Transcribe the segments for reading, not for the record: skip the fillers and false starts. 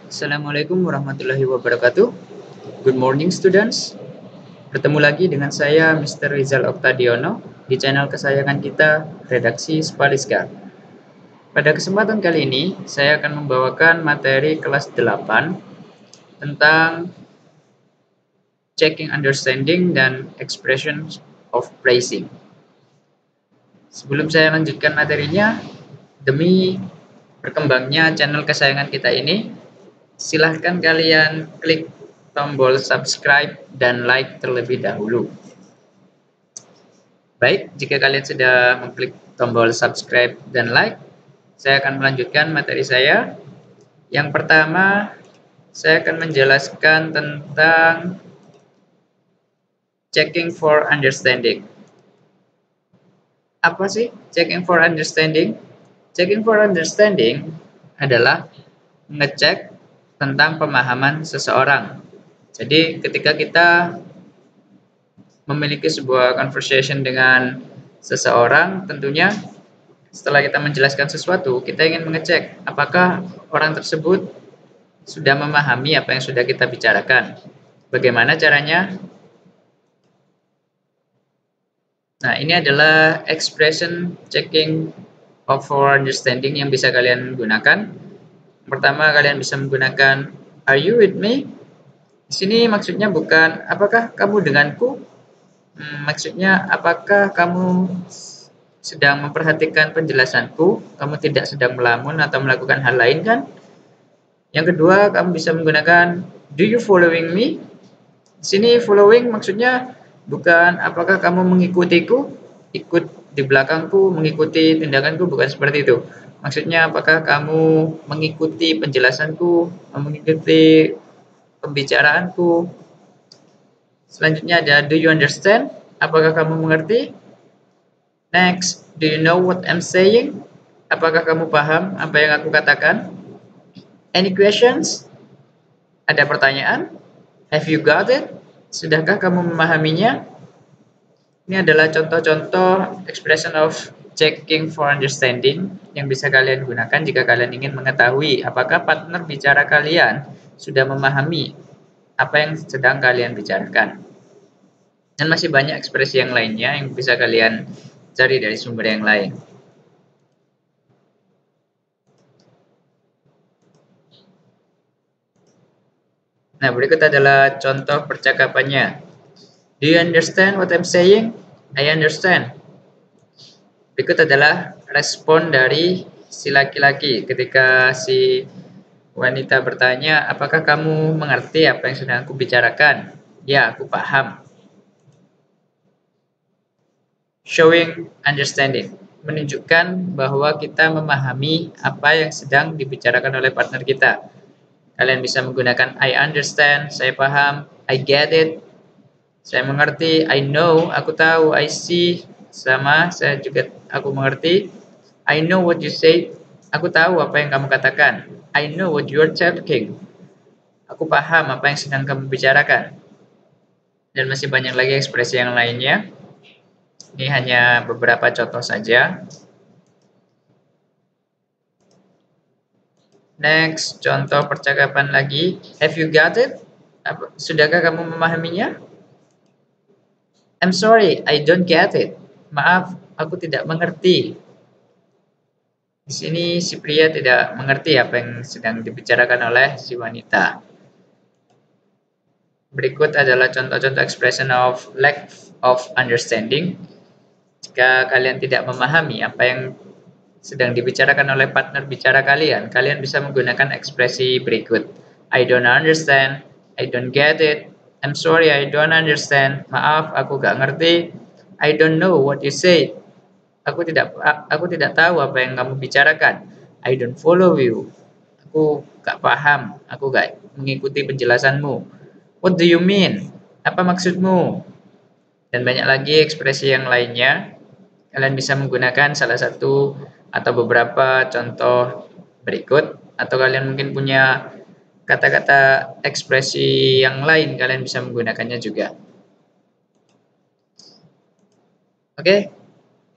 Assalamualaikum warahmatullahi wabarakatuh. Good morning students. Bertemu lagi dengan saya Mr. Rizal Oktadiono di channel kesayangan kita, Redaksi Spaliska. Pada kesempatan kali ini, saya akan membawakan materi kelas 8 tentang checking understanding dan expression of praising. Sebelum saya lanjutkan materinya, demi berkembangnya channel kesayangan kita ini, silahkan kalian klik tombol subscribe dan like terlebih dahulu. Baik, jika kalian sudah mengklik tombol subscribe dan like, saya akan melanjutkan materi saya. Yang pertama, saya akan menjelaskan tentang checking for understanding. Apa sih checking for understanding? Checking for understanding adalah ngecek tentang pemahaman seseorang. Jadi ketika kita memiliki sebuah conversation dengan seseorang, tentunya setelah kita menjelaskan sesuatu, kita ingin mengecek apakah orang tersebut sudah memahami apa yang sudah kita bicarakan. Bagaimana caranya? Nah, ini adalah expression checking of for understanding yang bisa kalian gunakan. Pertama, kalian bisa menggunakan "Are you with me?" Di sini maksudnya bukan apakah kamu denganku, maksudnya apakah kamu sedang memperhatikan penjelasanku, kamu tidak sedang melamun atau melakukan hal lain kan? Yang kedua, kamu bisa menggunakan "Do you following me?" Di sini following maksudnya bukan apakah kamu mengikutiku, ikut di belakangku, mengikuti tindakanku, bukan seperti itu. Maksudnya apakah kamu mengikuti penjelasanku, mengikuti pembicaraanku. Selanjutnya ada "Do you understand?" Apakah kamu mengerti? Next, "Do you know what I'm saying?" Apakah kamu paham apa yang aku katakan? Any questions? Ada pertanyaan? Have you got it? Sudahkah kamu memahaminya? Ini adalah contoh-contoh expression of checking for understanding yang bisa kalian gunakan jika kalian ingin mengetahui apakah partner bicara kalian sudah memahami apa yang sedang kalian bicarakan. Dan masih banyak ekspresi yang lainnya yang bisa kalian cari dari sumber yang lain. Nah, berikut adalah contoh percakapannya. Do you understand what I'm saying? I understand. Berikut adalah respon dari si laki-laki ketika si wanita bertanya, apakah kamu mengerti apa yang sedang aku bicarakan? Ya, aku paham. Showing understanding, menunjukkan bahwa kita memahami apa yang sedang dibicarakan oleh partner kita. Kalian bisa menggunakan I understand, saya paham, I get it, saya mengerti, I know, aku tahu, I see, sama, saya juga aku mengerti, I know what you say, aku tahu apa yang kamu katakan, I know what you are talking, aku paham apa yang sedang kamu bicarakan. Dan masih banyak lagi ekspresi yang lainnya. Ini hanya beberapa contoh saja. Next, contoh percakapan lagi. Have you got it? Sudahkah kamu memahaminya? I'm sorry, I don't get it. Maaf, aku tidak mengerti. Di sini si pria tidak mengerti apa yang sedang dibicarakan oleh si wanita. Berikut adalah contoh-contoh expression of lack of understanding. Jika kalian tidak memahami apa yang sedang dibicarakan oleh partner bicara kalian, kalian bisa menggunakan ekspresi berikut. I don't understand, I don't get it, I'm sorry I don't understand, maaf aku gak ngerti, I don't know what you say, aku tidak tahu apa yang kamu bicarakan, I don't follow you, aku gak paham, aku gak mengikuti penjelasanmu, what do you mean, apa maksudmu, dan banyak lagi ekspresi yang lainnya. Kalian bisa menggunakan salah satu atau beberapa contoh berikut, atau kalian mungkin punya kata-kata ekspresi yang lain, kalian bisa menggunakannya juga. Oke,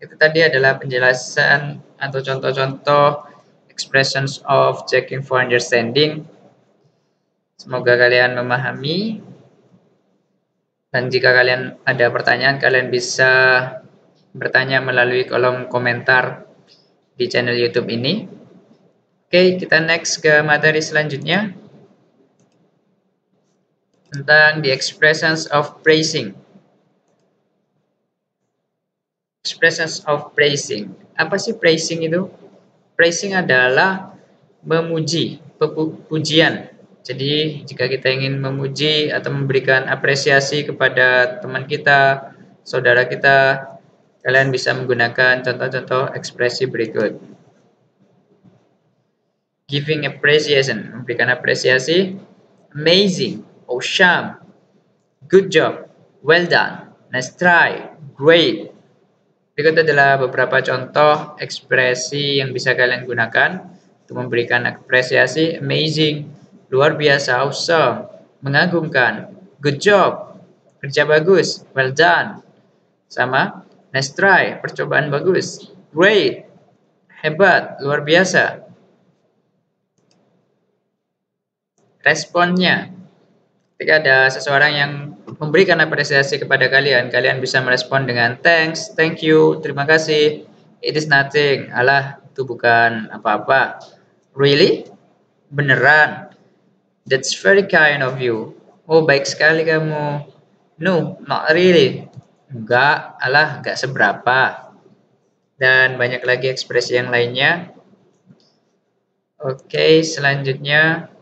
itu tadi adalah penjelasan atau contoh-contoh expressions of checking for understanding. Semoga kalian memahami. Dan jika kalian ada pertanyaan, kalian bisa bertanya melalui kolom komentar di channel YouTube ini. Oke, kita next ke materi selanjutnya tentang the expressions of praising. Expressions of praising. Apa sih praising itu? Praising adalah memuji, pujian. Jadi jika kita ingin memuji atau memberikan apresiasi kepada teman kita, saudara kita, kalian bisa menggunakan contoh-contoh ekspresi berikut. Giving appreciation, memberikan apresiasi. Amazing, awesome, good job, well done, nice try, great. Berikut adalah beberapa contoh ekspresi yang bisa kalian gunakan untuk memberikan apresiasi. Amazing, luar biasa, awesome, mengagumkan, good job, kerja bagus, well done, sama nice try, percobaan bagus, great, hebat, luar biasa. Responnya, ketika ada seseorang yang memberikan apresiasi kepada kalian, kalian bisa merespon dengan thanks, thank you, terima kasih, it is nothing, alah itu bukan apa-apa, really, beneran, that's very kind of you, oh baik sekali kamu, no, not really, enggak, alah enggak seberapa, dan banyak lagi ekspresi yang lainnya. Oke, selanjutnya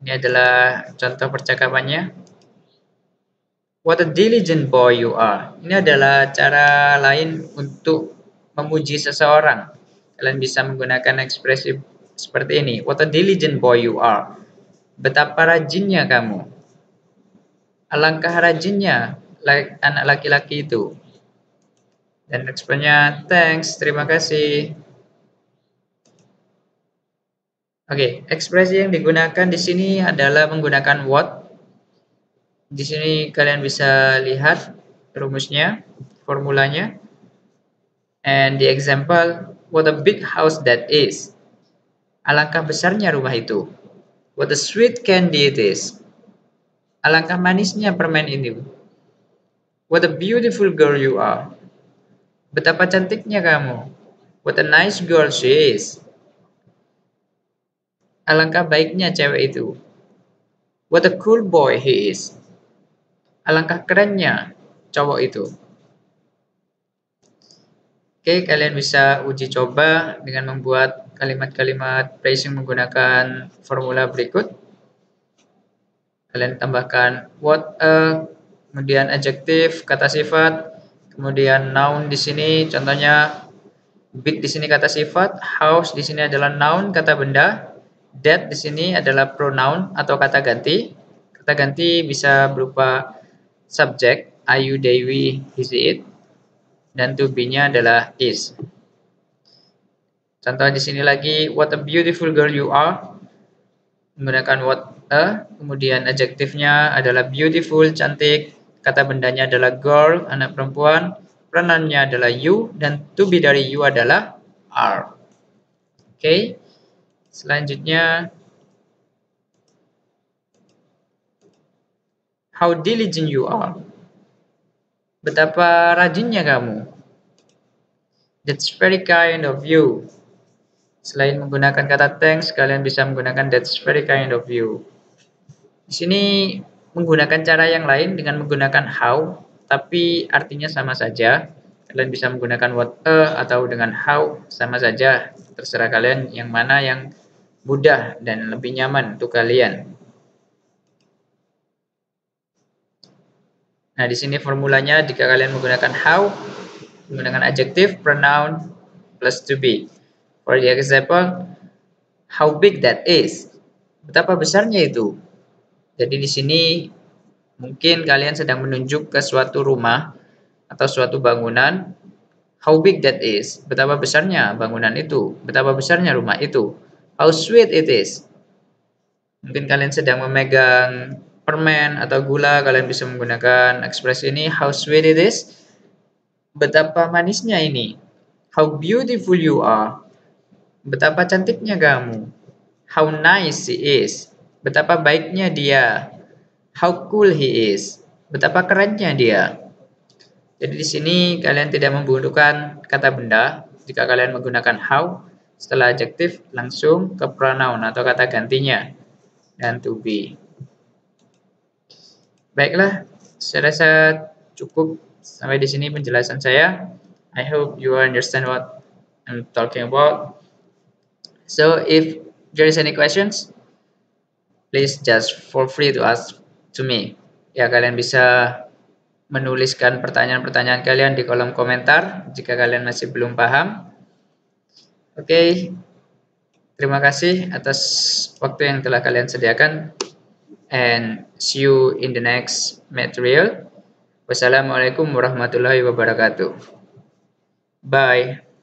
ini adalah contoh percakapannya. What a diligent boy you are. Ini adalah cara lain untuk memuji seseorang. Kalian bisa menggunakan ekspresi seperti ini. What a diligent boy you are. Betapa rajinnya kamu. Alangkah rajinnya anak laki-laki itu. Dan responnya thanks, terima kasih. Oke, ekspresi yang digunakan di sini adalah menggunakan what. Di sini kalian bisa lihat rumusnya, formulanya. And the example, what a big house that is. Alangkah besarnya rumah itu. What a sweet candy it is. Alangkah manisnya permen ini. What a beautiful girl you are. Betapa cantiknya kamu. What a nice girl she is. Alangkah baiknya cewek itu. What a cool boy he is. Alangkah kerennya cowok itu. Oke, kalian bisa uji coba dengan membuat kalimat-kalimat praising menggunakan formula berikut. Kalian tambahkan what a, kemudian adjektif, kata sifat, kemudian noun di sini contohnya big di sini kata sifat, house di sini adalah noun kata benda, that di sini adalah pronoun atau kata ganti. Kata ganti bisa berupa subjek, I, you, they, we, he, she, it, dan to be-nya adalah is. Contoh di sini lagi, what a beautiful girl you are. Menggunakan what a, kemudian adjektifnya adalah beautiful, cantik. Kata bendanya adalah girl, anak perempuan. Pronounnya adalah you, dan to be dari you adalah are. Oke, selanjutnya, how diligent you are. Betapa rajinnya kamu. That's very kind of you. Selain menggunakan kata thanks, kalian bisa menggunakan that's very kind of you. Di sini menggunakan cara yang lain dengan menggunakan how, tapi artinya sama saja. Kalian bisa menggunakan what a atau dengan how, sama saja. Terserah kalian yang mana yang mudah dan lebih nyaman untuk kalian. Nah, di sini formulanya jika kalian menggunakan how, menggunakan adjektif, pronoun, plus to be. For the example, how big that is. Betapa besarnya itu. Jadi di sini mungkin kalian sedang menunjuk ke suatu rumah atau suatu bangunan. How big that is. Betapa besarnya bangunan itu. Betapa besarnya rumah itu. How sweet it is. Mungkin kalian sedang memegang permen atau gula, kalian bisa menggunakan ekspresi ini. How sweet it is. Betapa manisnya ini. How beautiful you are. Betapa cantiknya kamu. How nice she is. Betapa baiknya dia. How cool he is. Betapa kerennya dia. Jadi di sini kalian tidak membutuhkan kata benda. Jika kalian menggunakan how, setelah adjektif langsung ke pronoun atau kata gantinya dan to be. Baiklah, saya rasa cukup sampai di sini penjelasan saya. I hope you understand what I'm talking about. So if there is any questions, please just feel free to ask to me. Ya, kalian bisa menuliskan pertanyaan-pertanyaan kalian di kolom komentar jika kalian masih belum paham. Oke, terima kasih atas waktu yang telah kalian sediakan. And see you in the next material. Wassalamualaikum warahmatullahi wabarakatuh. Bye.